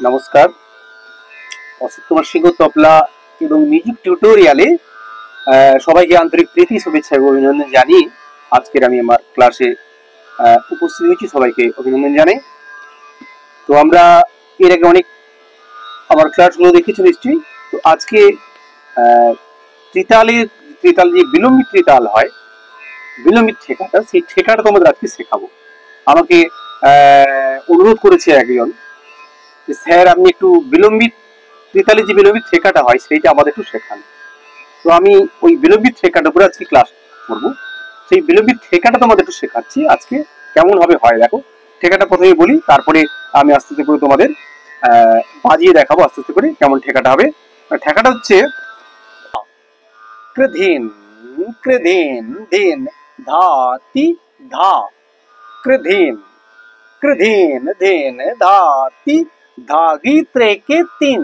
নমস্কার। অশোক কুমার সিংহ তবলা এবং মিউজিক টিউটোরিয়ালে সবাইকে আন্তরিক প্রীতি শুভেচ্ছা এবং অভিনন্দন জানিয়ে আজকের আমি আমার ক্লাসে উপস্থিত হয়েছি। সবাইকে অভিনন্দন জানাই। তো আমরা এর আগে অনেক আমার ক্লাসগুলো দেখেছি নিশ্চয়ই। তো আজকে ত্রিতাল যে বিলম্বিত ত্রিতাল হয়, বিলম্বিত ঠেকাটা, সেই ঠেকাটা তোমাদের আজকে শেখাবো। আমাকে অনুরোধ করেছে একজন যে স্যার আপনি একটু বিলম্বিত ত্রিতালে যে বিলম্বিত ঠেকাটা হয় সেইটা আমাদের একটু শেখান। তো আমি ওই বিলম্বিত ঠেকাটার উপরে আজকে ক্লাস করবো। সেই বিলম্বিত ঠেকাটা তোমাদের একটু শেখাচ্ছি আজকে কেমন ভাবে হয়। দেখো, ঠেকাটা প্রথমে বলি, তারপরে আমি আস্তে আস্তে করে তোমাদের বাজিয়ে দেখাবো আস্তে আস্তে করে কেমন ঠেকাটা হবে। ঠেকাটা হচ্ছে কৃধিন কৃধিন ধিন ধা তি ধা, কৃধিন কৃধিন ধিন ধা তি धागी त्रेके तीन,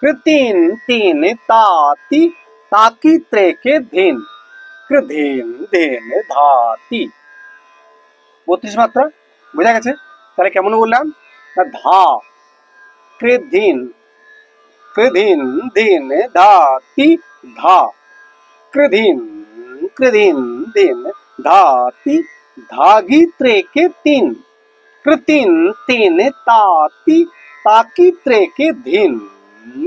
कृतिन तीन ताती ताकी त्रेके धिन, कृधिन धिन धाती। 32 মাত্রা বোঝা গেছে? তাহলে কেমন বললাম না, ধা কৃধিন কৃধিন ধিন ধাতি ধা, কৃধিন কৃধিন ধিন ধাতি धागी त्रेके तीन, कृतिन तीन ताती ताकी त्रेके धिन,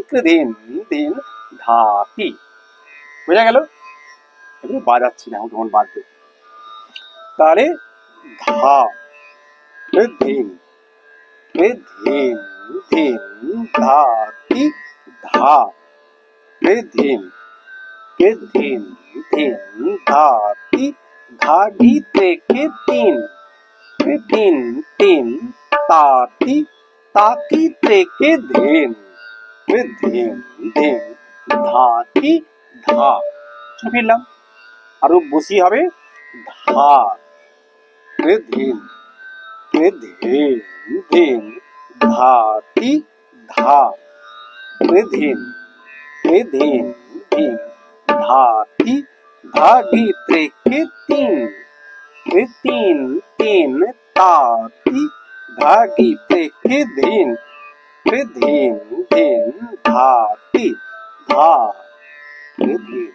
কৃধিন ধিন ধাতি। বোঝা গেল? এগুলো বাজাচ্ছি না, কেমন বাজবে। তাহলে ধা কৃধিন কৃধিন ধিন ধাতি ধা, কৃধিন কৃধিন ধিন ধাতি धागी त्रेके तीन, कृतिन तीन ताती ताकी त्रेके धिन, কৃধিন ধিন ধাতি ধা। ফিরলাম, আরো বসি হবে ধা কৃধিন কৃধিন ধিন ধাতি ধা, কৃধিন কৃধিন ধিন ধাতি धागी त्रेके तीन, कृतिन तीन ताती धागी त्रेके धिन, কৃধিন ধিন ধাতি ধা, কৃধিন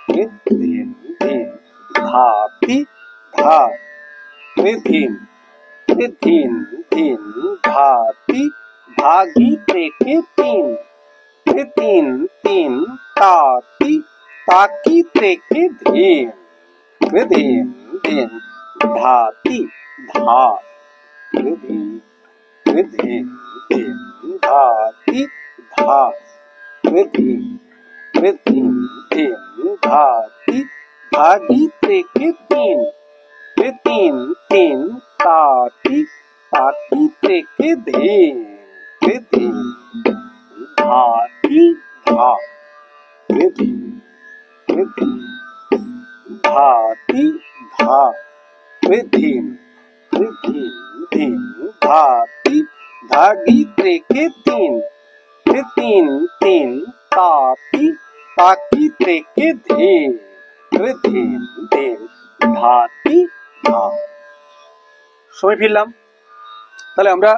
কৃধিন ধিন ধাতি ধা, কৃধিন কৃধিন ধিন ধাতি धागी त्रेके तीन, কৃতিন তিন তাতি ताकी त्रेके धिन, কৃধিন ধিন ধাতি ধা, কৃধিন কৃধিন ধিন ধাতি ধা, কৃধিন কৃধিন ধিন ধাতি धागी त्रेके तीन, কৃতিন তিন তাতি ताकी त्रेके धिन, কৃধিন ধাতি ধা, কৃধিন কৃধিন ধাতি ধা, কৃধিন কৃধিন ধিন ধাতি धागी त्रेके तीन, কৃতিন তিন তাতি ताकी त्रेके धिन, কৃধিন ধিন ধাতি ধা। সময় ফিরলাম। তাহলে আমরা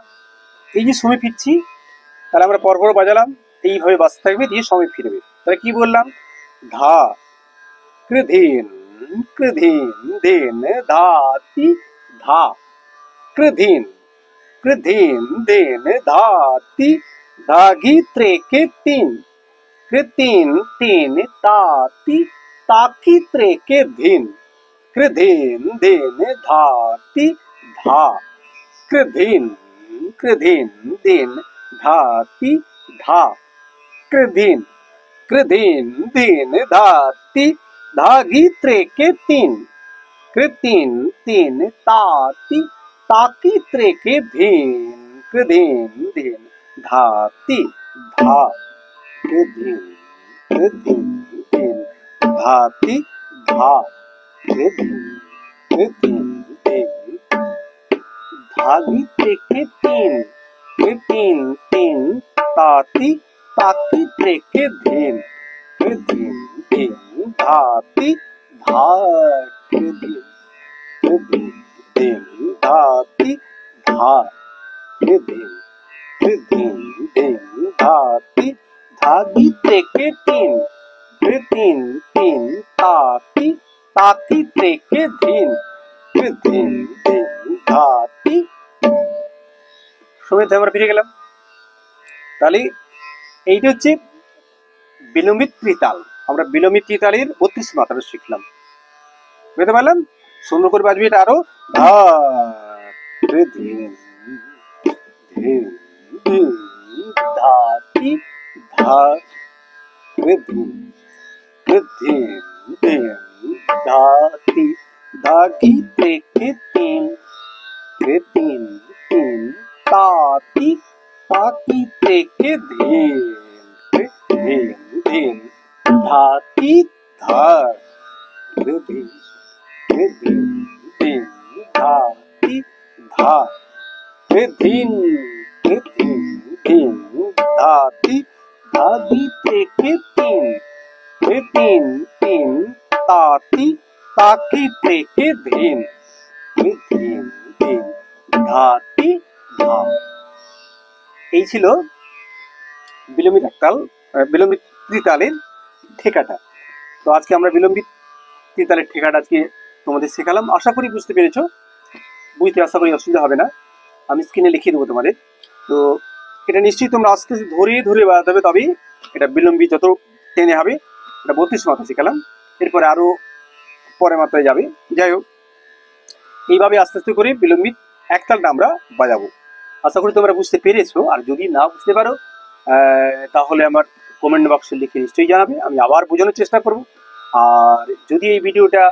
এই যে সময় ফিরছি, তাহলে আমরা পরপর বাজালাম, এইভাবে বাজতে থাকবে, দিয়ে সময় ফিরবে। তাহলে কি বললাম, ধা কৃধিন কৃধিন ধিন ধাতি ধা, কৃধিন কৃধিন ধিন ধাতি धागी त्रेके तीन, কৃতিন তিন তাতি ताकी त्रेके धिन, কৃধিন ধিন ধাতি ধা, কৃধিন কৃধিন ধিন ধাতি ধা, কৃধিন কৃধিন ধিন ধাতি धागी त्रेके तीन, কৃতিন তিন তাতি ताकी त्रेके धिन, কৃধিন ধিন ধাতি ধা, কৃধিন কৃধিন ধিন ধাতি ধা, কৃধিন কৃধিন ধিন धागी त्रेके तीन, কৃতিন তিন তাতি ताकी त्रेके धिन, কৃধিন ধিন ধাতি ধা, কৃধিন কৃধিন ধিন ধাতি ধা, কৃধিন ধিন ধিন ধাতি ধাদি থেকে তিন ধিন তিন তাতি তাতি থেকে ধিন ধিন ধিন ধাতি। সমিত আমরা ফিরে গেলাম। তাহলে এইটা হচ্ছে বিলম্বিত ত্রিতাল। আমরা বিলম্বিত ত্রিতালের 32 মাত্রা শিখলাম, বুঝতে পারলাম? সুন্দর করে বাজবে এটা আরো। ধা ধিন ধিন ধিন ধাতি ধা ধিন ধিন ধিন ধাতি ধাগি থেকে তিন তিন তিন তাতি তাতি থেকে ধিন ধিন ধিন ধাতি ধা ধিন ধিন ধিন ধাতি ধা ধিন ধিন ধিন ধাতি ধাদি থেকে তিন তিন তিন তাতি তাতি থেকে ধিন ধিন ধিন ধাতি ধা। এই ছিল বিলম্বিত একতাল বিলম্বিত ত্রিতালের ঠেকাটা। তো আজকে আমরা বিলম্বিত ত্রিতালের ঠেকাটা আজকে তোমাদের শেখালাম। আশা করি বুঝতে পেরেছো, বুঝতে আশা করি অসুবিধা হবে না। আমি স্ক্রিনে লিখিয়ে দেবো তোমাদের। তো এটা নিশ্চয়ই তোমরা আস্তে আস্তে ধরে ধরে বাজাতে হবে, তবেই এটা বিলম্বিত যত টেনে হবে। এটা 32 মাত্রা শেখালাম, এরপরে আরো পরে মাত্রায় যাবে। যাই হোক, এইভাবে আস্তে আস্তে করে বিলম্বিত একতালটা আমরা বাজাবো। আশা করি তোমরা বুঝতে পেরেছো। আর যদি না বুঝতে পারো তাহলে আমার কমেন্ট বক্সে লিখে নিশ্চয়ই জানাবে, আমি আবার বোঝানোর চেষ্টা করব। আর যদি এই ভিডিওটা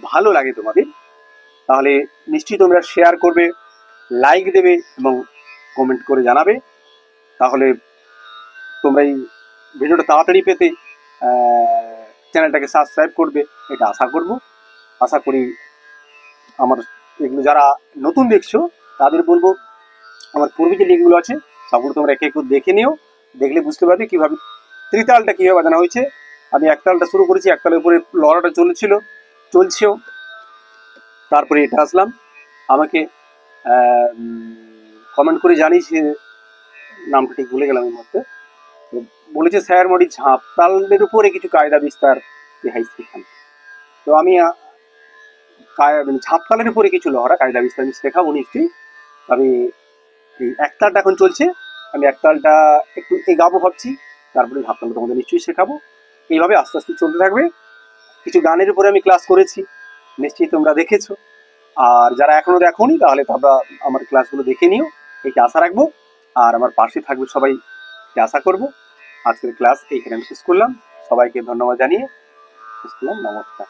ভালো লাগে তোমাদের, তাহলে নিশ্চয়ই তোমরা শেয়ার করবে, লাইক দেবে এবং কমেন্ট করে জানাবে। তাহলে তোমরা এই ভিডিওটা তাড়াতাড়ি পেতে চ্যানেলটাকে সাবস্ক্রাইব করবে, এটা আশা করব। আশা করি আমার এগুলো যারা নতুন দেখছো তাদের বলবো, আমার পূর্বে যে লিঙ্কগুলো আছে সবগুলো তোমরা একে একটু দেখে নিও। দেখলে বুঝতে পারবে কীভাবে ত্রিতালটা কীভাবে বাজানো হয়েছে। আমি একতালটা শুরু করেছি, একতালের উপরে লড়াটা চলছেও। তারপরে এটা আসলাম। আমাকে কমেন্ট করে জানিস, নামটা ঠিক ভুলে গেলাম এই মধ্যে। বলেছে স্যার মোটি ঝাঁপ তালের উপরে কিছু কায়দা বিস্তার হাই শেখান। তো আমি ঝাঁপ তালের উপরে কিছু লহরা কায়দা বিস্তার আমি শেখাবো নিশ্চয়ই। আমি এই একতালটা এখন চলছে, আমি একতালটা একটু এগাবো ভাবছি, তারপরে ঝাঁপ তালটা তোমাদের নিশ্চয়ই শেখাবো। এইভাবে আস্তে আস্তে চলতে থাকবে। কিছু গানের উপরে আমি ক্লাস করেছি, নিশ্চয়ই তোমরা দেখেছো। আর যারা এখনো দেখোনি তাহলে তোমরা আমার ক্লাসগুলো দেখে নিও, এইটা আশা রাখবো। আর আমার পাশে থাকবে সবাই, আশা করবো। আজকের ক্লাস এইখানে আমি শেষ করলাম। সবাইকে ধন্যবাদ জানিয়ে শেষ করলাম। নমস্কার।